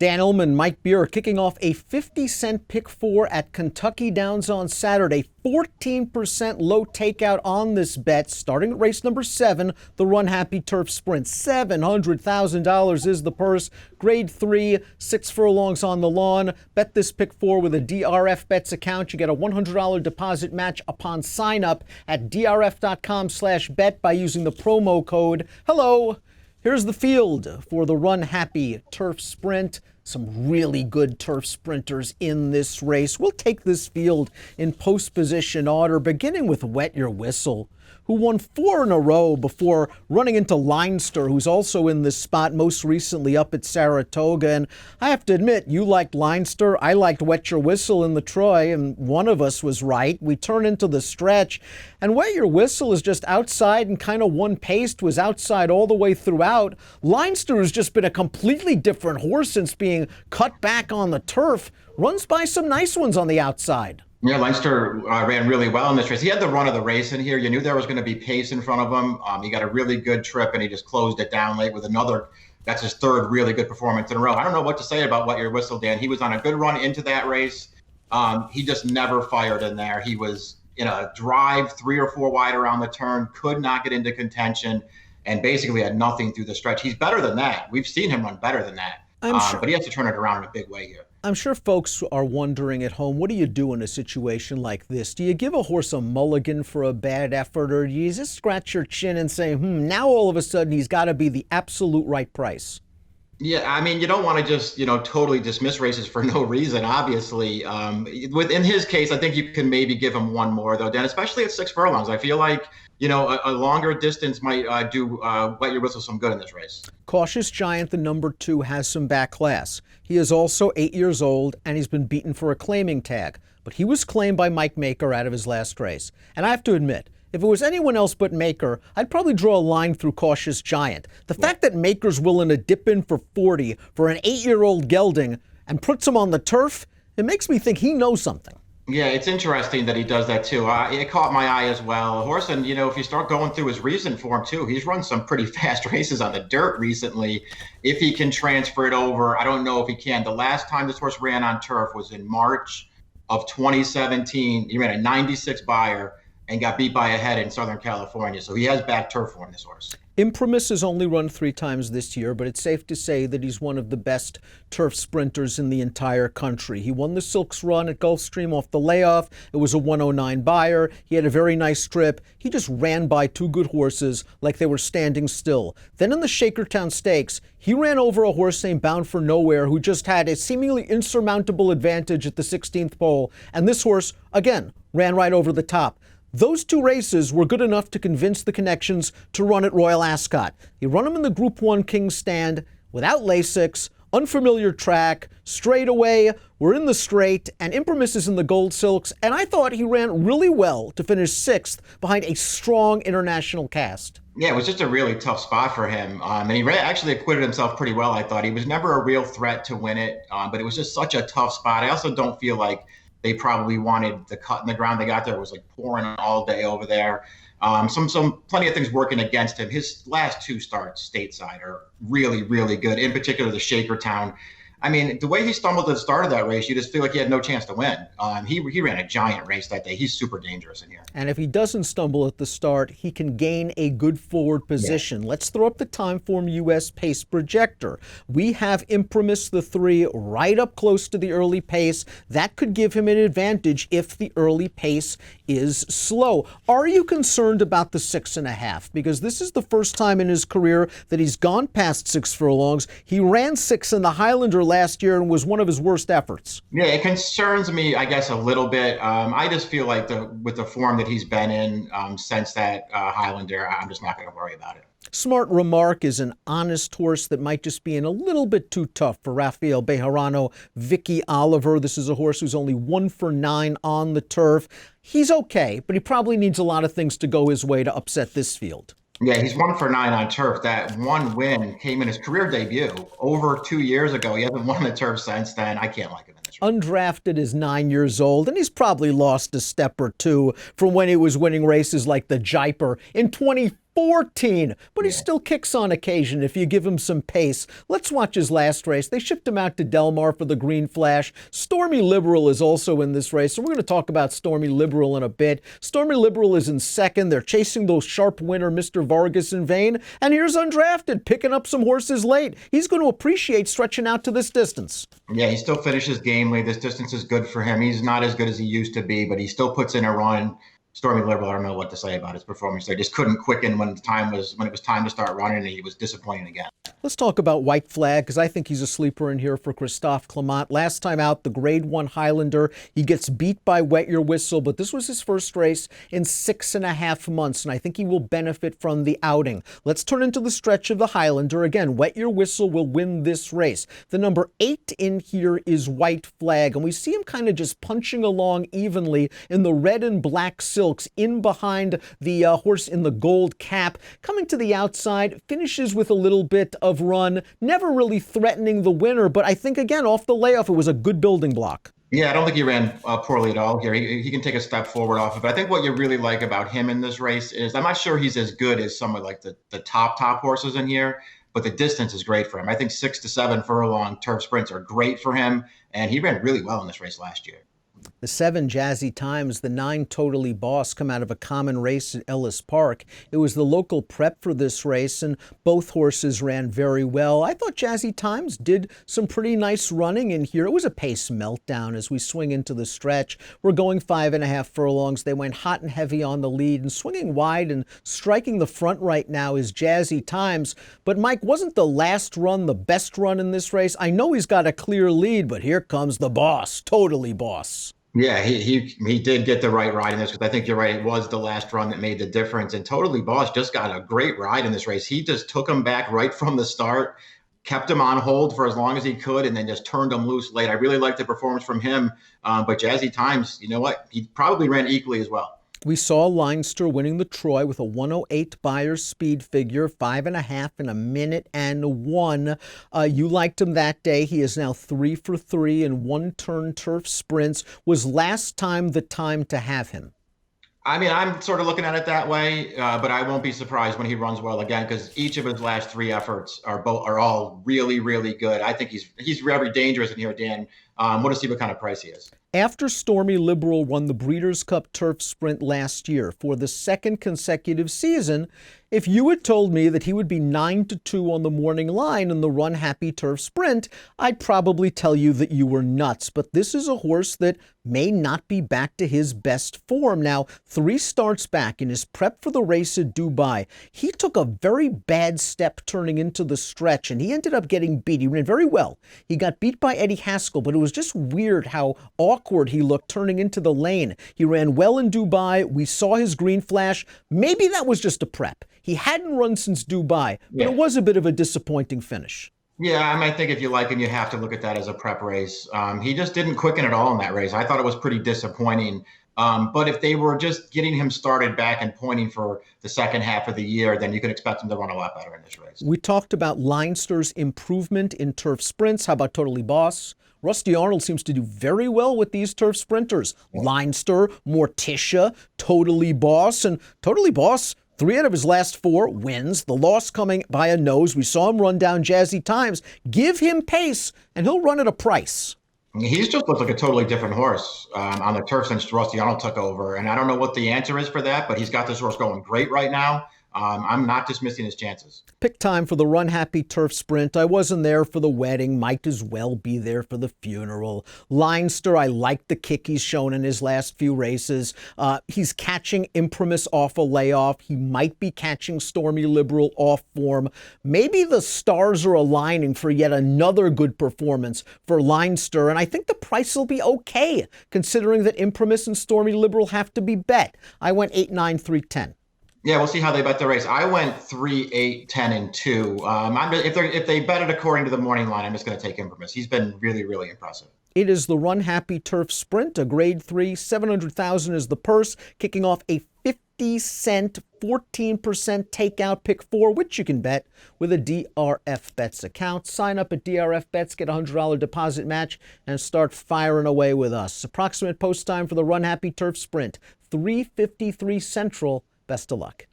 Dan Illman, Mike Beer kicking off a 50-cent pick four at Kentucky Downs on Saturday. 14% low takeout on this bet, starting at race number 7, the Runhappy Turf Sprint. $700,000 is the purse. Grade 3, 6 furlongs on the lawn. Bet this pick four with a DRF Bets account. You get a $100 deposit match upon sign up at drf.com/bet by using the promo code HELLO. Here's the field for the Runhappy Turf Sprint. Some really good turf sprinters in this race. We'll take this field in post-position order, beginning with Wet Your Whistle, who won 4 in a row before running into Leinster, who's also in this spot, most recently up at Saratoga. And I have to admit, you liked Leinster, I liked Wet Your Whistle in the Troy, and one of us was right. We turn into the stretch, and Wet Your Whistle is just outside and kind of one-paced, was outside all the way throughout. Leinster has just been a completely different horse since being cut back on the turf. Runs by some nice ones on the outside. Yeah, Leinster ran really well in this race. He had the run of the race in here. You knew there was going to be pace in front of him. He got a really good trip, and he just closed it down late with another. That's his third really good performance in a row. I don't know what to say about Wet Your Whistle, Dan. He was on a good run into that race. He just never fired in there. He was in a drive 3 or 4 wide around the turn, could not get into contention, and basically had nothing through the stretch. He's better than that. We've seen him run better than that. But he has to turn it around in a big way here. I'm sure folks are wondering at home, what do you do in a situation like this? Do you give a horse a mulligan for a bad effort, or do you just scratch your chin and say, now all of a sudden he's got to be the absolute right price? Yeah, I mean, you don't want to just, totally dismiss races for no reason, obviously. In his case, I think you can maybe give him one more, though, Dan, especially at 6 furlongs. I feel like, a longer distance might do Wet Your Whistle some good in this race. Cautious Giant, the number 2, has some back class. He is also 8 years old, and he's been beaten for a claiming tag. But he was claimed by Mike Maker out of his last race. And I have to admit, if it was anyone else but Maker, I'd probably draw a line through Cautious Giant. The fact that Maker's willing to dip in for 40 for an 8-year-old gelding and puts him on the turf, it makes me think he knows something. Yeah, it's interesting that he does that too. It caught my eye as well. Horse, and if you start going through his recent form too, he's run some pretty fast races on the dirt recently. If he can transfer it over, I don't know if he can. The last time this horse ran on turf was in March of 2017. He ran a 96 buyer and got beat by a head in Southern California. So he has back turf form, this horse. Imprimis has only run 3 times this year, but it's safe to say that he's one of the best turf sprinters in the entire country. He won the Silks Run at Gulfstream off the layoff. It was a 109 buyer. He had a very nice trip. He just ran by 2 good horses like they were standing still. Then in the Shakertown Stakes, he ran over a horse named Bound for Nowhere, who just had a seemingly insurmountable advantage at the 16th pole. And this horse, again, ran right over the top. Those 2 races were good enough to convince the connections to run at Royal Ascot. He run them in the Group 1 King's Stand without Lasix, unfamiliar track, straightaway, we're in the straight, and Imprimis is in the Gold Silks, and I thought he ran really well to finish 6th behind a strong international cast. Yeah, it was just a really tough spot for him, and he actually acquitted himself pretty well, I thought. He was never a real threat to win it, but it was just such a tough spot. I also don't feel like they probably wanted the cut in the ground. They got there, it was like pouring all day over there. Plenty of things working against him. His last 2 starts stateside are really, really good. In particular, the Shakertown. I mean, the way he stumbled at the start of that race, you just feel like he had no chance to win. He ran a giant race that day. He's super dangerous in here. And if he doesn't stumble at the start, he can gain a good forward position. Yeah. Let's throw up the Timeform US pace projector. We have Imprimis, the 3, right up close to the early pace. That could give him an advantage if the early pace is slow. Are you concerned about the 6.5? Because this is the first time in his career that he's gone past 6 furlongs. He ran 6 in the Highlander last year and was one of his worst efforts. Yeah, it concerns me, I guess, a little bit. I just feel like with the form that he's been in since that Highlander, I'm just not going to worry about it. Smart Remark is an honest horse that might just be in a little bit too tough for Rafael Bejarano. Vicky Oliver, this is a horse who's only 1 for 9 on the turf. He's okay, but he probably needs a lot of things to go his way to upset this field. Yeah, he's 1 for 9 on turf. That one win came in his career debut over 2 years ago. He hasn't won the turf since then. I can't like him in this race. Undrafted is 9 years old, and he's probably lost a step or 2 from when he was winning races like the Jaipur in 2014. 14, but he still kicks on occasion if you give him some pace. Let's watch his last race. They shipped him out to Del Mar for the Green Flash. Stormy Liberal is also in this race, so we're going to talk about Stormy Liberal in a bit. Stormy Liberal is in second. They're chasing those sharp winner, Mr. Vargas in vain. And here's Undrafted, picking up some horses late. He's going to appreciate stretching out to this distance. Yeah, he still finishes gamely. This distance is good for him. He's not as good as he used to be, but he still puts in a run. Stormy Liberal, I don't know what to say about his performance. They just couldn't quicken when it was time to start running, and he was disappointing again. Let's talk about White Flag, because I think he's a sleeper in here for Christophe Clement. Last time out, the Grade 1 Highlander, he gets beat by Wet Your Whistle, but this was his first race in 6.5 months, and I think he will benefit from the outing. Let's turn into the stretch of the Highlander. Again, Wet Your Whistle will win this race. The number 8 in here is White Flag, and we see him kind of just punching along evenly in the red and black silks in behind the horse in the gold cap. Coming to the outside, finishes with a little bit of run, never really threatening the winner, but I think, again, off the layoff, it was a good building block. Yeah, I don't think he ran poorly at all here. He can take a step forward off of it. I think what you really like about him in this race is I'm not sure he's as good as some of like the top horses in here, but the distance is great for him. I think 6 to 7 furlong turf sprints are great for him, and he ran really well in this race last year. The 7 Jazzy Times, the 9 Totally Boss come out of a common race at Ellis Park. It was the local prep for this race, and both horses ran very well. I thought Jazzy Times did some pretty nice running in here. It was a pace meltdown as we swing into the stretch. We're going 5.5 furlongs. They went hot and heavy on the lead, and swinging wide and striking the front right now is Jazzy Times. But Mike, wasn't the last run the best run in this race? I know he's got a clear lead, but here comes the boss, Totally Boss. Yeah, he did get the right ride in this, because I think you're right. It was the last run that made the difference. And Totally Boss just got a great ride in this race. He just took him back right from the start, kept him on hold for as long as he could, and then just turned him loose late. I really liked the performance from him. But Jazzy Times, you know what? He probably ran equally as well. We saw Leinster winning the Troy with a 1:08 Buyer's speed figure, 5.5 in a minute and 1. You liked him that day. He is now 3 for 3 in one-turn turf sprints. Was last time the time to have him? I mean, I'm sort of looking at it that way, but I won't be surprised when he runs well again, because each of his last 3 efforts are all really, really good. I think he's very dangerous in here, Dan. Want to see what kind of price he is. After Stormy Liberal won the Breeders' Cup Turf Sprint last year for the 2nd consecutive season, if you had told me that he would be 9 to 2 on the morning line in the Runhappy Turf Sprint, I'd probably tell you that you were nuts. But this is a horse that may not be back to his best form. Now, 3 starts back in his prep for the race at Dubai, he took a very bad step turning into the stretch, and he ended up getting beat. He ran very well. He got beat by Eddie Haskell, but it was just weird how awkward he looked turning into the lane. He ran well in Dubai. We saw his green flash. Maybe that was just a prep. He hadn't run since Dubai, but It was a bit of a disappointing finish. Yeah, I think if you like him, you have to look at that as a prep race. He just didn't quicken at all in that race. I thought it was pretty disappointing. But if they were just getting him started back and pointing for the second half of the year, then you can expect him to run a lot better in this race. We talked about Leinster's improvement in turf sprints. How about Totally Boss? Rusty Arnold seems to do very well with these turf sprinters. Leinster, Morticia, Totally Boss, and Totally Boss, 3 out of his last 4 wins. The loss coming by a nose. We saw him run down Jazzy Times. Give him pace, and he'll run at a price. He's just looked like a totally different horse on the turf since Rusty Arnold took over. And I don't know what the answer is for that, but he's got this horse going great right now. I'm not dismissing his chances. Pick time for the Runhappy Turf Sprint. I wasn't there for the wedding. Might as well be there for the funeral. Leinster, I like the kick he's shown in his last few races. He's catching Imprimis off a layoff. He might be catching Stormy Liberal off form. Maybe the stars are aligning for yet another good performance for Leinster, and I think the price will be okay, considering that Imprimis and Stormy Liberal have to be bet. I went 8, 9, 3, 10. Yeah, we'll see how they bet the race. I went 3, 8, 10, and 2. If they bet it according to the morning line, I'm just going to take Imprimis. He's been really, really impressive. It is the Runhappy Turf Sprint, a Grade 3, $700,000 is the purse, kicking off a 50-cent, 14% takeout pick 4, which you can bet with a DRF Bets account. Sign up at DRF Bets, get a $100 deposit match, and start firing away with us. Approximate post time for the Runhappy Turf Sprint, 3:53 Central. Best of luck.